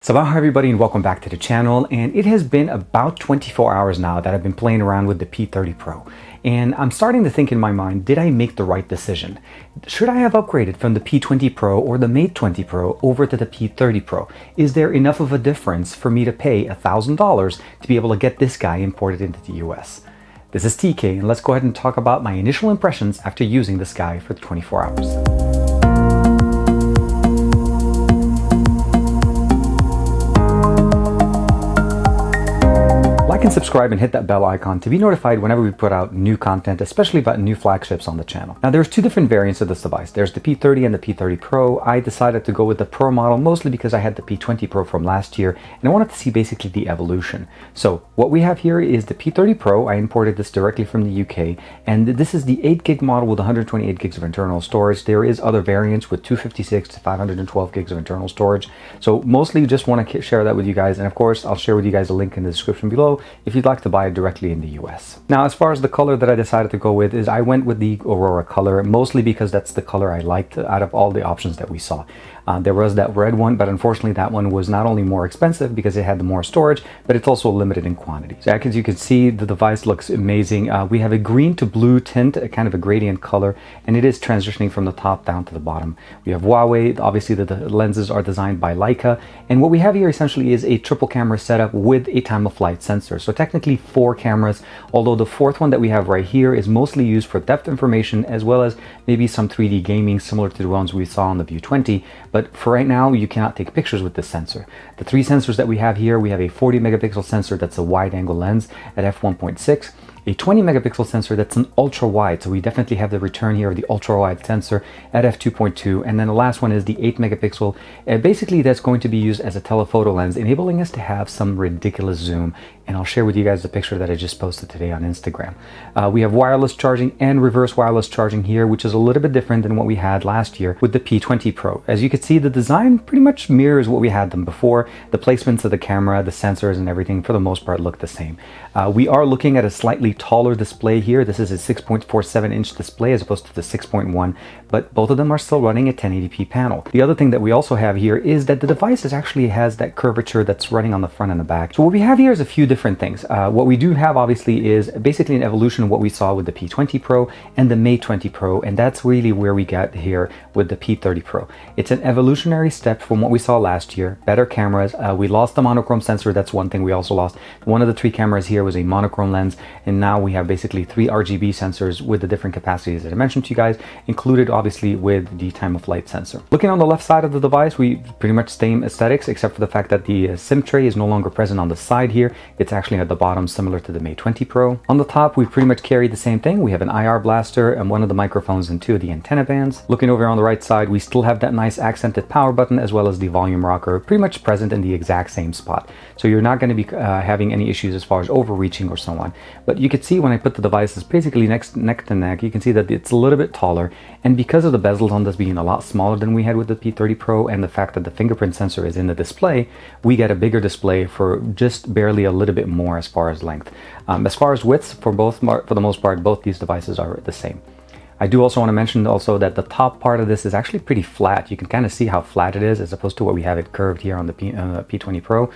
Sabah everybody and welcome back to the channel. And it has been about 24 hours now that I've been playing around with the P30 Pro. And I'm starting to think in my mind, did I make the right decision? Should I have upgraded from the P20 Pro or the Mate 20 Pro over to the P30 Pro? Is there enough of a difference for me to pay $1,000 to be able to get this guy imported into the US? This is TK and let's go ahead and talk about my initial impressions after using this guy for 24 hours. Like and subscribe and hit that bell icon to be notified whenever we put out new content, especially about new flagships on the channel. Now there's two different variants of this device. There's the P30 and the P30 Pro. I decided to go with the Pro model mostly because I had the P20 Pro from last year and I wanted to see basically the evolution. So what we have here is the P30 Pro. I imported this directly from the UK and this is the 8 gig model with 128 gigs of internal storage. There is other variants with 256 to 512 gigs of internal storage. So mostly just want to share that with you guys, and of course I'll share with you guys a link in the description below if you'd like to buy it directly in the US. Now, as far as the color that I decided to go with is I went with the Aurora color, mostly because that's the color I liked out of all the options that we saw. There was that red one, but unfortunately that one was not only more expensive because it had the more storage, but it's also limited in quantity. So as you can see, the device looks amazing. We have a green to blue tint, a kind of a gradient color, and it is transitioning from the top down to the bottom. We have Huawei, obviously the lenses are designed by Leica, and what we have here essentially is a triple camera setup with a time-of-flight sensor. So technically 4 cameras, although the 4th one that we have right here is mostly used for depth information as well as maybe some 3D gaming similar to the ones we saw on the View 20. But for right now, you cannot take pictures with this sensor. The 3 sensors that we have here, we have a 40 megapixel sensor that's a wide angle lens at f1.6, a 20 megapixel sensor that's an ultra wide, so we definitely have the return here of the ultra wide sensor at f2.2, and then the last one is the 8 megapixel. Basically that's going to be used as a telephoto lens, enabling us to have some ridiculous zoom, and I'll share with you guys the picture that I just posted today on Instagram. We have wireless charging and reverse wireless charging here, which is a little bit different than what we had last year with the P20 Pro. As you can see, the design pretty much mirrors what we had them before. The placements of the camera, the sensors and everything for the most part look the same. We are looking at a slightly taller display here. This is a 6.47 inch display as opposed to the 6.1, but both of them are still running a 1080p panel. The other thing that we also have here is that the device actually has that curvature that's running on the front and the back. So what we have here is a few different things. What we do have obviously is basically an evolution of what we saw with the P20 Pro and the Mate 20 Pro, and that's really where we got here with the P30 Pro. It's an evolutionary step from what we saw last year. Better cameras. We lost the monochrome sensor. That's one thing we also lost. One of the 3 cameras here was a monochrome lens, and now we have basically 3 RGB sensors with the different capacities that I mentioned to you guys, included obviously with the time-of-flight sensor. Looking on the left side of the device, we pretty much same aesthetics except for the fact that the SIM tray is no longer present on the side here. It's actually at the bottom, similar to the Mate 20 Pro. On the top, we pretty much carry the same thing. We have an IR blaster and one of the microphones and 2 of the antenna bands. Looking over on the right side, we still have that nice accented power button as well as the volume rocker pretty much present in the exact same spot. So you're not going to be having any issues as far as overreaching or so on. But you can see when I put the devices basically neck to neck, you can see that it's a little bit taller, and because of the bezels on this being a lot smaller than we had with the P30 Pro and the fact that the fingerprint sensor is in the display, we get a bigger display for just barely a little bit more as far as length. As far as width, for the most part, both these devices are the same. I do also want to mention also that the top part of this is actually pretty flat. You can kind of see how flat it is as opposed to what we have it curved here on the P20 Pro.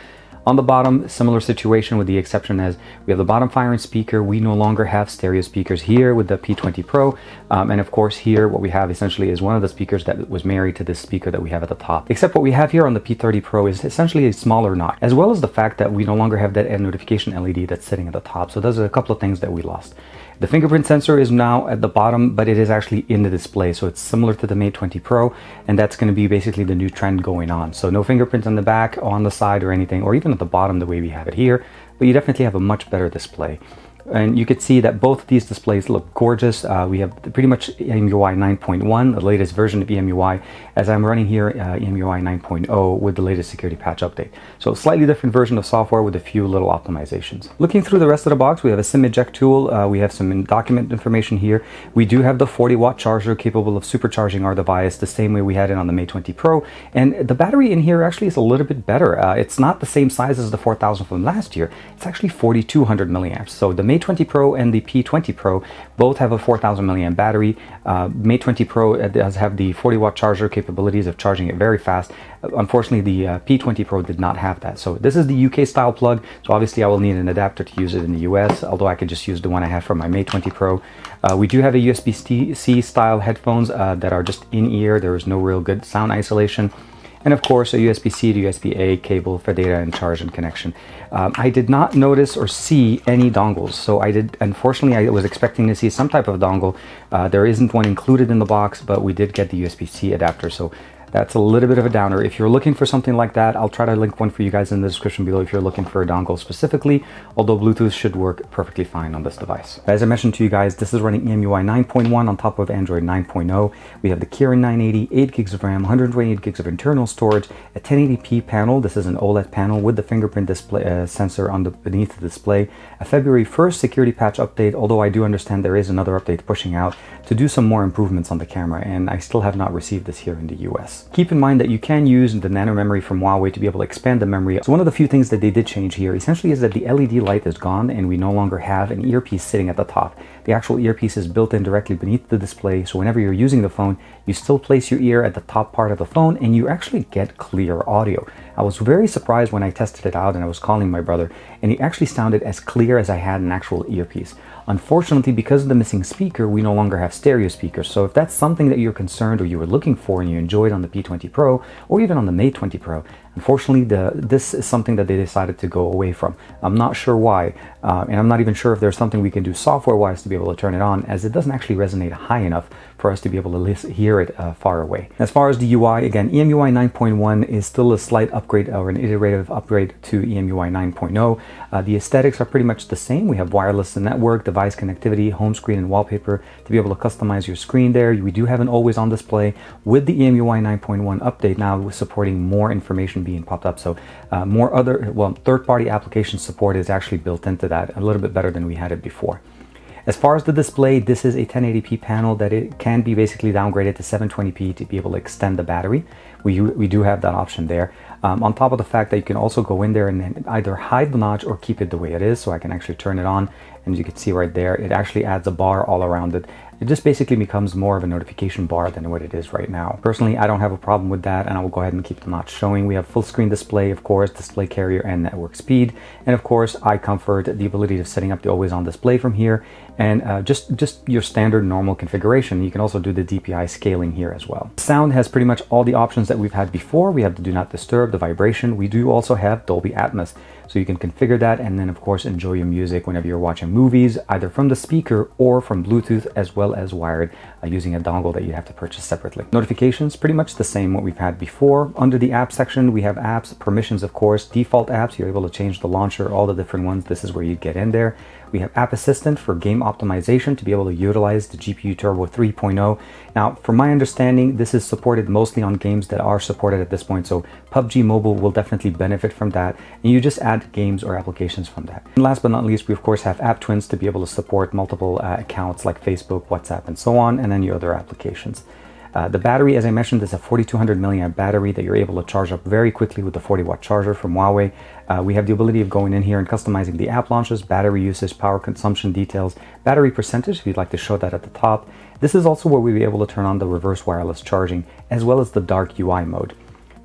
On the bottom, similar situation with the exception as we have the bottom firing speaker. We no longer have stereo speakers here with the P20 Pro. And of course here, what we have essentially is one of the speakers that was married to this speaker that we have at the top. Except what we have here on the P30 Pro is essentially a smaller knob, as well as the fact that we no longer have that notification LED that's sitting at the top. So those are a couple of things that we lost. The fingerprint sensor is now at the bottom, but it is actually in the display. So it's similar to the Mate 20 Pro, and that's going to be basically the new trend going on. So no fingerprints on the back, on the side or anything, or even at the bottom the way we have it here, but you definitely have a much better display. And you could see that both of these displays look gorgeous. We have pretty much Emui 9.1, the latest version of Emui, as I'm running here Emui 9.0 with the latest security patch update. So slightly different version of software with a few little optimizations. Looking through the rest of the box, we have a SIM eject tool. We have some document information here. We do have the 40-watt charger capable of supercharging our device the same way we had it on the Mate 20 Pro. And the battery in here actually is a little bit better. It's not the same size as the 4000 from last year. It's actually 4200 milliamps. So the Mate 20 Pro and the P20 Pro both have a 4,000 milliamp battery. Mate 20 Pro does have the 40-watt charger capabilities of charging it very fast. Unfortunately, the P20 Pro did not have that. So this is the UK style plug. So obviously I will need an adapter to use it in the US, although I could just use the one I have for my Mate 20 Pro. We do have a USB-C style headphones that are just in-ear. There is no real good sound isolation. And of course, a USB-C to USB-A cable for data and charge and connection. I did not notice or see any dongles. So unfortunately, I was expecting to see some type of dongle. There isn't one included in the box, but we did get the USB-C adapter. So that's a little bit of a downer. If you're looking for something like that, I'll try to link one for you guys in the description below if you're looking for a dongle specifically, although Bluetooth should work perfectly fine on this device. As I mentioned to you guys, this is running Emui 9.1 on top of Android 9.0. We have the Kirin 980, 8 gigs of RAM, 128 gigs of internal storage, a 1080p panel. This is an OLED panel with the fingerprint display sensor beneath the display. A February 1st security patch update, although I do understand there is another update pushing out to do some more improvements on the camera, and I still have not received this here in the US. Keep in mind that you can use the nano memory from Huawei to be able to expand the memory. So one of the few things that they did change here essentially is that the LED light is gone and we no longer have an earpiece sitting at the top. The actual earpiece is built in directly beneath the display, so whenever you're using the phone, you still place your ear at the top part of the phone and you actually get clear audio. I was very surprised when I tested it out and I was calling my brother, and it actually sounded as clear as I had an actual earpiece. Unfortunately, because of the missing speaker, we no longer have stereo speakers. So if that's something that you're concerned or you were looking for and you enjoyed on the P20 Pro or even on the Mate 20 Pro, unfortunately, this is something that they decided to go away from. I'm not sure why, and I'm not even sure if there's something we can do software-wise to be able to turn it on, as it doesn't actually resonate high enough for us to be able to hear it far away. As far as the UI, again, EMUI 9.1 is still a slight upgrade or an iterative upgrade to EMUI 9.0. The aesthetics are pretty much the same. We have wireless network, device connectivity, home screen, and wallpaper to be able to customize your screen there. We do have an always-on display with the EMUI 9.1 update now supporting more information being popped up. So more third-party application support is actually built into that, a little bit better than we had it before. As far as the display, this is a 1080p panel that it can be basically downgraded to 720p to be able to extend the battery. We do have that option there. On top of the fact that you can also go in there and either hide the notch or keep it the way it is. So I can actually turn it on, and as you can see right there, it actually adds a bar all around it. It just basically becomes more of a notification bar than what it is right now. Personally, I don't have a problem with that, and I will go ahead and keep the notch showing. We have full screen display, of course, display carrier and network speed, and of course eye comfort, the ability of setting up the always on display from here, and just your standard normal configuration. You can also do the DPI scaling here as well. Sound has pretty much all the options that we've had before. We have the do not disturb, the vibration. We do also have Dolby Atmos, so you can configure that and then of course enjoy your music whenever you're watching movies, either from the speaker or from Bluetooth, as well as wired using a dongle that you have to purchase separately. Notifications, pretty much the same what we've had before. Under the app section, we have apps, permissions, of course, default apps. You're able to change the launcher, all the different ones. This is where you get in there. We have App Assistant for game optimization to be able to utilize the GPU Turbo 3.0. Now, from my understanding, this is supported mostly on games that are supported at this point. So PUBG Mobile will definitely benefit from that. And you just add games or applications from that. And last but not least, we of course have App Twins to be able to support multiple accounts like Facebook, WhatsApp, and so on, and then your other applications. The battery, as I mentioned, is a 4200 milliamp battery that you're able to charge up very quickly with the 40-watt charger from Huawei. We have the ability of going in here and customizing the app launches, battery usage, power consumption details, battery percentage, if you'd like to show that at the top. This is also where we'll be able to turn on the reverse wireless charging, as well as the dark UI mode.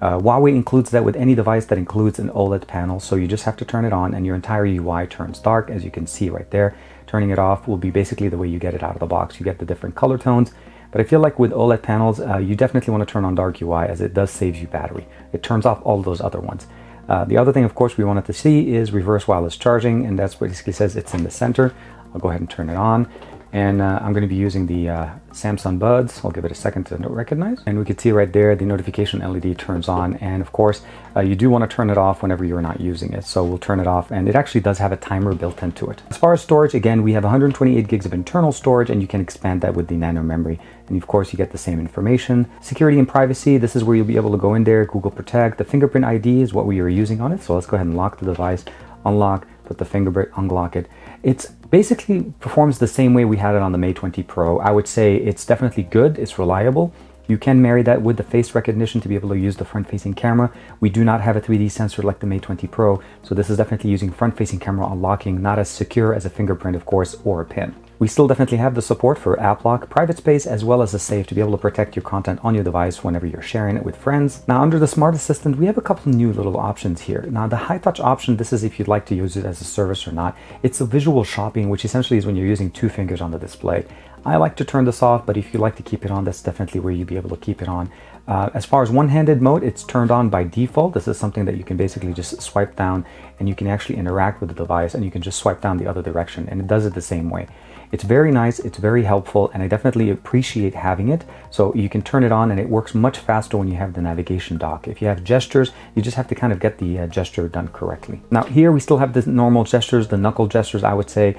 Huawei includes that with any device that includes an OLED panel, so you just have to turn it on and your entire UI turns dark, as you can see right there. Turning it off will be basically the way you get it out of the box. You get the different color tones. But I feel like with OLED panels, you definitely want to turn on dark UI, as it does save you battery. It turns off all those other ones. The other thing, of course, we wanted to see is reverse wireless charging, and that's what basically says it's in the center. I'll go ahead and turn it on. And I'm going to be using the Samsung Buds. I'll give it a second to recognize. And we can see right there, the notification LED turns on. And of course, you do want to turn it off whenever you're not using it. So we'll turn it off, and it actually does have a timer built into it. As far as storage, again, we have 128 gigs of internal storage, and you can expand that with the nano memory. And of course, you get the same information. Security and privacy, this is where you'll be able to go in there, Google Protect. The Fingerprint ID is what we are using on it. So let's go ahead and lock the device, unlock, put the fingerprint, unlock it. It's basically performs the same way we had it on the Mate 20 Pro. I would say it's definitely good, it's reliable. You can marry that with the face recognition to be able to use the front-facing camera. We do not have a 3D sensor like the Mate 20 Pro, so this is definitely using front-facing camera unlocking, not as secure as a fingerprint, of course, or a pin. We still definitely have the support for app lock, private space, as well as a safe to be able to protect your content on your device whenever you're sharing it with friends. Now, under the Smart Assistant, we have a couple new little options here. Now, the high touch option, this is if you'd like to use it as a service or not. It's a visual shopping, which essentially is when you're using two fingers on the display. I like to turn this off, but if you like to keep it on, that's definitely where you'll be able to keep it on. As far as one-handed mode, it's turned on by default. This is something that you can basically just swipe down and you can actually interact with the device, and you can just swipe down the other direction, and it does it the same way. It's very nice, it's very helpful, and I definitely appreciate having it. So you can turn it on and it works much faster when you have the navigation dock. If you have gestures, you just have to kind of get the gesture done correctly. Now here we still have the normal gestures, the knuckle gestures, I would say,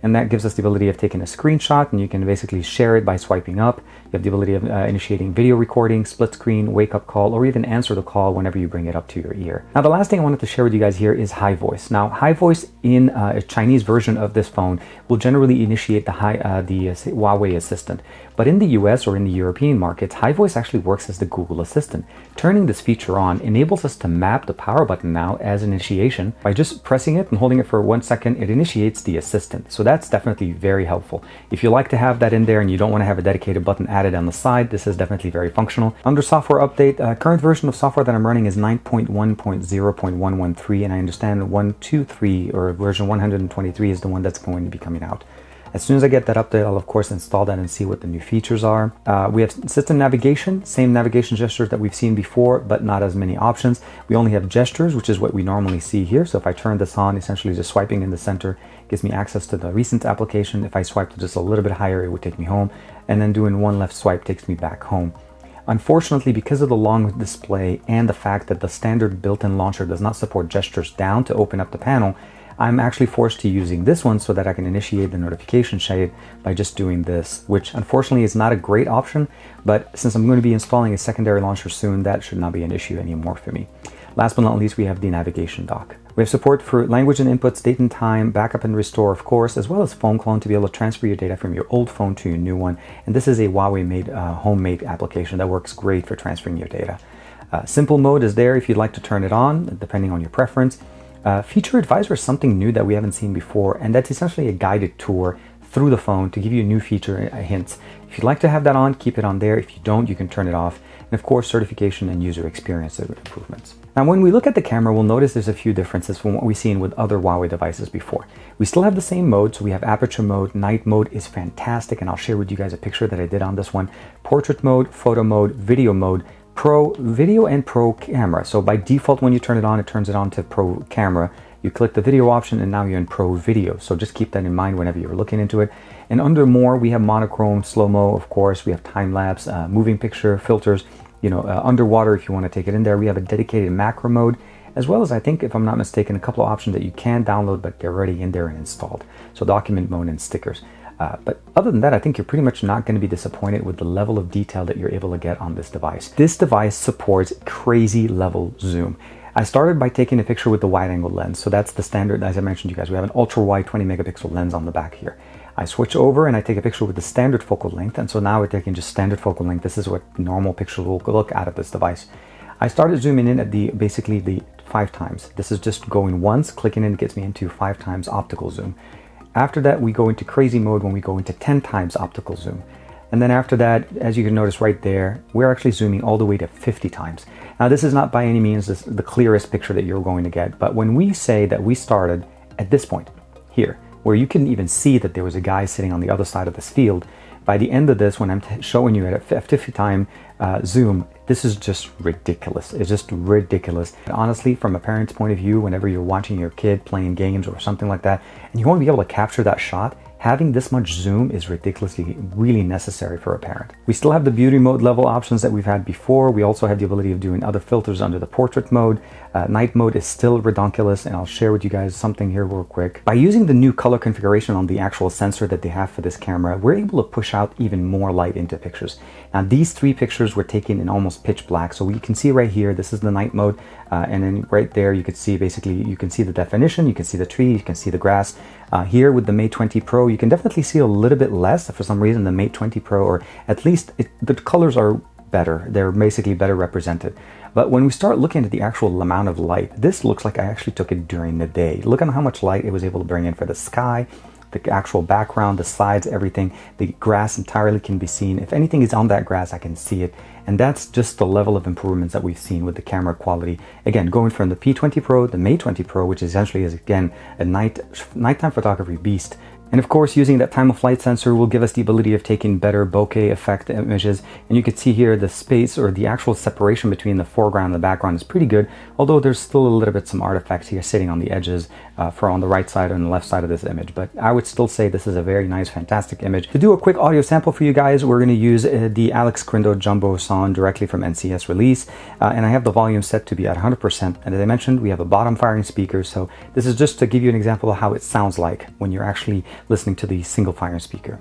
and that gives us the ability of taking a screenshot, and you can basically share it by swiping up. You have the ability of initiating video recording, split screen, wake up call, or even answer the call whenever you bring it up to your ear. Now, the last thing I wanted to share with you guys here is High Voice. Now, High Voice in a Chinese version of this phone will generally initiate the Huawei Assistant. But in the US or in the European markets, High Voice actually works as the Google Assistant. Turning this feature on enables us to map the power button now as initiation. By just pressing it and holding it for 1 second, it initiates the assistant. So that's definitely very helpful. If you like to have that in there and you don't want to have a dedicated button added on the side, this is definitely very functional. Under software update, current version of software that I'm running is 9.1.0.113, and I understand 123 or version 123 is the one that's going to be coming out. As soon as I get that update, I'll of course install that and see what the new features are. We have system navigation, same navigation gestures that we've seen before, but not as many options. We only have gestures, which is what we normally see here. So if I turn this on, essentially just swiping in the center gives me access to the recent application. If I swipe to just a little bit higher, it would take me home. And then doing one left swipe takes me back home. Unfortunately, because of the long display and the fact that the standard built-in launcher does not support gestures down to open up the panel, I'm actually forced to using this one so that I can initiate the notification shade by just doing this, which unfortunately is not a great option, but since I'm going to be installing a secondary launcher soon, that should not be an issue anymore for me. Last but not least, we have the navigation dock. We have support for language and inputs, date and time, backup and restore, of course, as well as phone clone to be able to transfer your data from your old phone to your new one. And this is a Huawei-made, homemade application that works great for transferring your data. Simple mode is there if you'd like to turn it on, depending on your preference. Feature Advisor is something new that we haven't seen before, and that's essentially a guided tour through the phone to give you new feature hints. If you'd like to have that on, keep it on there. If you don't, you can turn it off. And of course, certification and user experience improvements. Now, when we look at the camera, we'll notice there's a few differences from what we've seen with other Huawei devices before. We still have the same mode, so we have aperture mode. Night mode is fantastic, and I'll share with you guys a picture that I did on this one. Portrait mode, photo mode, video mode, Pro video and Pro camera. So by default, when you turn it on, it turns it on to Pro camera. You click the video option and now you're in Pro video. So just keep that in mind whenever you're looking into it. And under more, we have monochrome, slow-mo, of course. We have time-lapse, moving picture, filters, underwater if you want to take it in there. We have a dedicated macro mode, as well as, I think, if I'm not mistaken, a couple of options that you can download, but they're already in there and installed. So document mode and stickers. But other than that, I think you're pretty much not going to be disappointed with the level of detail that you're able to get on this device. This device supports crazy level zoom. I started by taking a picture with the wide angle lens. So that's the standard, as I mentioned to you guys, we have an ultra wide 20 megapixel lens on the back here. I switch over and I take a picture with the standard focal length. And so now we're taking just standard focal length. This is what normal picture will look out of this device. I started zooming in at basically the 5 times. This is just going once, clicking in gets me into 5 times optical zoom. After that, we go into crazy mode when we go into 10 times optical zoom. And then after that, as you can notice right there, we're actually zooming all the way to 50 times. Now, this is not by any means the clearest picture that you're going to get, but when we say that we started at this point here, where you can even see that there was a guy sitting on the other side of this field, by the end of this, when I'm showing you at a 50 time zoom, this is just ridiculous. It's just ridiculous. And honestly, from a parent's point of view, whenever you're watching your kid playing games or something like that, and you want to be able to capture that shot, having this much zoom is ridiculously really necessary for a parent. We still have the beauty mode level options that we've had before. We also have the ability of doing other filters under the portrait mode. Night mode is still redonkulous, and I'll share with you guys something here real quick. By using the new color configuration on the actual sensor that they have for this camera, we're able to push out even more light into pictures. Now, these 3 pictures were taken in almost pitch black. So you can see right here, this is the night mode. And then right there, you can see basically, you can see the definition, you can see the tree, you can see the grass. Here with the Mate 20 Pro, you can definitely see a little bit less. For some reason, the Mate 20 Pro, or at least the colors are better. They're basically better represented. But when we start looking at the actual amount of light, this looks like I actually took it during the day. Look at how much light it was able to bring in for the sky, the actual background, the sides, everything. The grass entirely can be seen. If anything is on that grass, I can see it. And that's just the level of improvements that we've seen with the camera quality. Again, going from the P20 Pro, the Mate 20 Pro, which essentially is, again, a nighttime photography beast. And of course, using that time of flight sensor will give us the ability of taking better bokeh effect images. And you can see here the space, or the actual separation between the foreground and the background, is pretty good. Although there's still a little bit some artifacts here sitting on the edges for on the right side and the left side of this image. But I would still say this is a very nice, fantastic image. To do a quick audio sample for you guys, we're going to use the Alex Crindo Jumbo Sound directly from NCS release. And I have the volume set to be at 100%. And as I mentioned, we have a bottom firing speaker. So this is just to give you an example of how it sounds like when you're actually listening to the single firing speaker.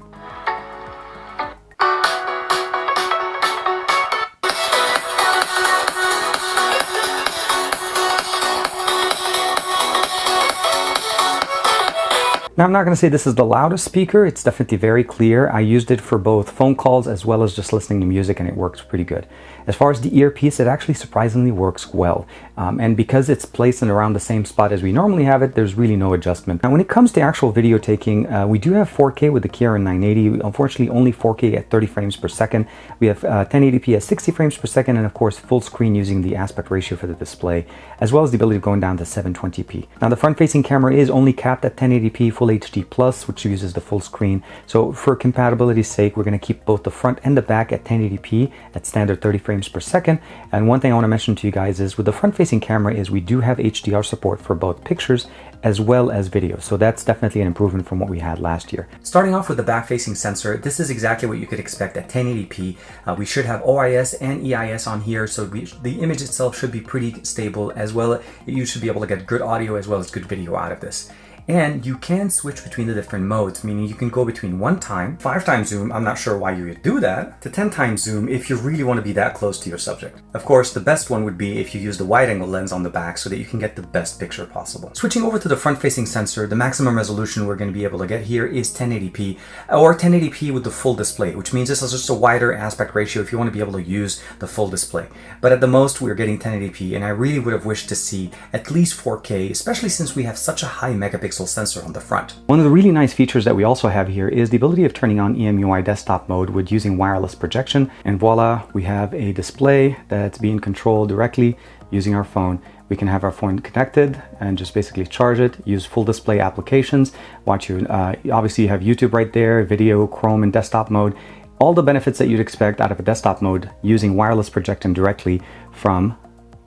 Now, I'm not going to say this is the loudest speaker. It's definitely very clear. I used it for both phone calls as well as just listening to music, and it works pretty good. As far as the earpiece, it actually surprisingly works well. And because it's placed in around the same spot as we normally have it, there's really no adjustment. Now, when it comes to actual video taking, we do have 4K with the Kirin 980. Unfortunately, only 4K at 30 frames per second. We have 1080p at 60 frames per second, and of course, full screen using the aspect ratio for the display, as well as the ability of going down to 720p. Now, the front-facing camera is only capped at 1080p Full HD Plus, which uses the full screen. So for compatibility's sake, we're going to keep both the front and the back at 1080p at standard 30 frames per second. And one thing I want to mention to you guys is with the front-facing camera is we do have HDR support for both pictures as well as video. So that's definitely an improvement from what we had last year. Starting off with the back-facing sensor, this is exactly what you could expect at 1080p. We should have OIS and EIS on here, so the image itself should be pretty stable as well. You should be able to get good audio as well as good video out of this. And you can switch between the different modes, meaning you can go between 1 time, 5 times zoom, I'm not sure why you would do that, to 10 times zoom if you really want to be that close to your subject. Of course, the best one would be if you use the wide angle lens on the back so that you can get the best picture possible. Switching over to the front facing sensor, the maximum resolution we're going to be able to get here is 1080p or 1080p with the full display, which means this is just a wider aspect ratio if you want to be able to use the full display. But at the most, we're getting 1080p, and I really would have wished to see at least 4K, especially since we have such a high megapixel sensor on the front. One of the really nice features that we also have here is the ability of turning on Emui desktop mode with using wireless projection, and voila, we have a display that's being controlled directly using our phone. We can have our phone connected and just basically charge it, use full display applications, watch you, obviously you have YouTube right there, video, Chrome, and desktop mode. All the benefits that you'd expect out of a desktop mode using wireless projection directly from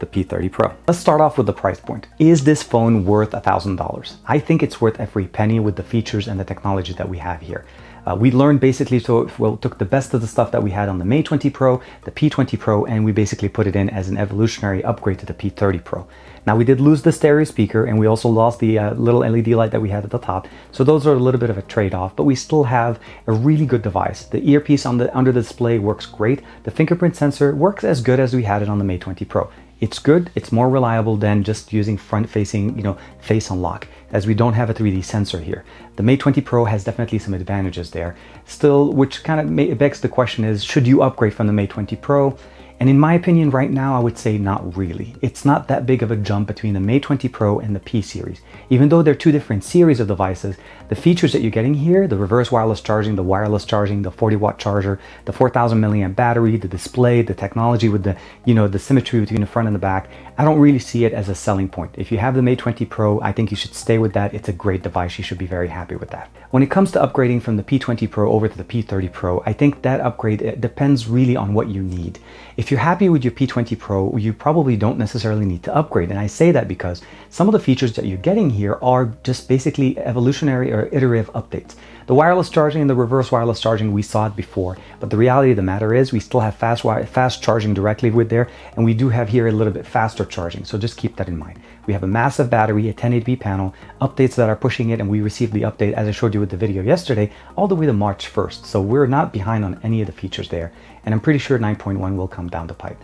the P30 Pro. Let's start off with the price point. Is this phone worth $1,000? I think it's worth every penny with the features and the technology that we have here. We learned basically, took the best of the stuff that we had on the Mate 20 Pro, the P20 Pro, and we basically put it in as an evolutionary upgrade to the P30 Pro. Now, we did lose the stereo speaker, and we also lost the little LED light that we had at the top. So those are a little bit of a trade-off, but we still have a really good device. The earpiece under the display works great. The fingerprint sensor works as good as we had it on the Mate 20 Pro. It's good, it's more reliable than just using front-facing, face unlock, as we don't have a 3D sensor here. The Mate 20 Pro has definitely some advantages there. Still, which kind of begs the question is, should you upgrade from the Mate 20 Pro? And in my opinion, right now, I would say not really. It's not that big of a jump between the Mate 20 Pro and the P series. Even though they're two different series of devices, the features that you're getting here, the reverse wireless charging, the wireless charging, the 40-watt charger, the 4,000 milliamp battery, the display, the technology with the, the symmetry between the front and the back, I don't really see it as a selling point. If you have the Mate 20 Pro, I think you should stay with that. It's a great device. You should be very happy with that. When it comes to upgrading from the P20 Pro over to the P30 Pro, I think that upgrade depends really on what you need. If you're happy with your P20 Pro, you probably don't necessarily need to upgrade. And I say that because some of the features that you're getting here are just basically evolutionary or iterative updates. The wireless charging and the reverse wireless charging, we saw it before, but the reality of the matter is we still have fast charging directly with there, and we do have here a little bit faster charging, so just keep that in mind. We have a massive battery, a 1080p panel, updates that are pushing it, and we received the update, as I showed you with the video yesterday, all the way to March 1st, so we're not behind on any of the features there, and I'm pretty sure 9.1 will come down the pipe.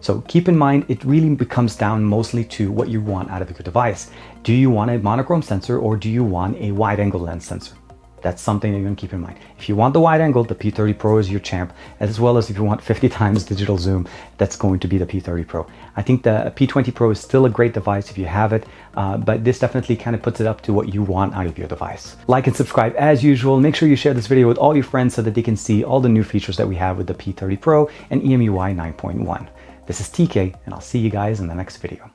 So keep in mind, it really comes down mostly to what you want out of your device. Do you want a monochrome sensor, or do you want a wide angle lens sensor? That's something that you're gonna keep in mind. If you want the wide angle, the P30 Pro is your champ, as well as if you want 50 times digital zoom, that's going to be the P30 Pro. I think the P20 Pro is still a great device if you have it, but this definitely kind of puts it up to what you want out of your device. Like and subscribe as usual. Make sure you share this video with all your friends so that they can see all the new features that we have with the P30 Pro and Emui 9.1. This is TK, and I'll see you guys in the next video.